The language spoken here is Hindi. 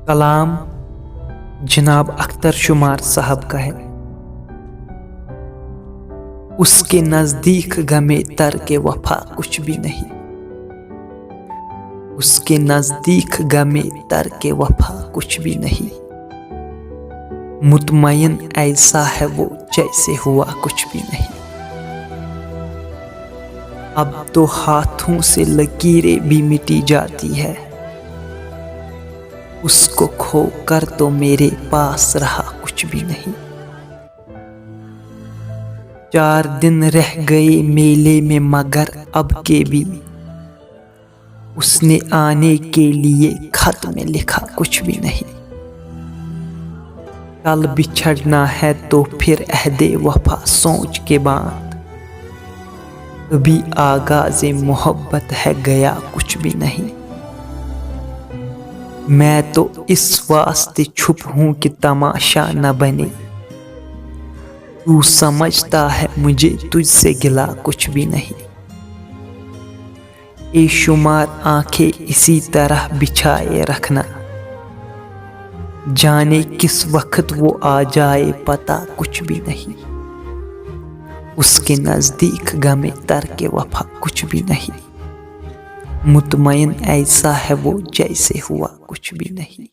कलाम जनाब अख्तर शुमार साहब का है। उसके नजदीक गमे तर के वफा कुछ भी नहीं, उसके नजदीक गमे तर के वफा कुछ भी नहीं। मुतमयन ऐसा है वो जैसे हुआ कुछ भी नहीं। अब तो हाथों से लकीरें भी मिटी जाती है, उसको खोकर तो मेरे पास रहा कुछ भी नहीं। 4 दिन रह गए मेले में मगर अब के भी उसने आने के लिए खत में लिखा कुछ भी नहीं। कल बिछड़ना है तो फिर अहदे वफा सोच के बाद, अभी आगाज़े मोहब्बत है गया कुछ भी नहीं। मैं तो इस वास्ते छुप हूं कि तमाशा न बने, तू समझता है मुझे तुझसे गिला कुछ भी नहीं। बेशुमार आंखें इसी तरह बिछाए रखना, जाने किस वक्त वो आ जाए पता कुछ भी नहीं। उसके नजदीक गमे तर के वफा कुछ भी नहीं। मुतमयन ऐसा है वो जैसे हुआ कुछ भी नहीं।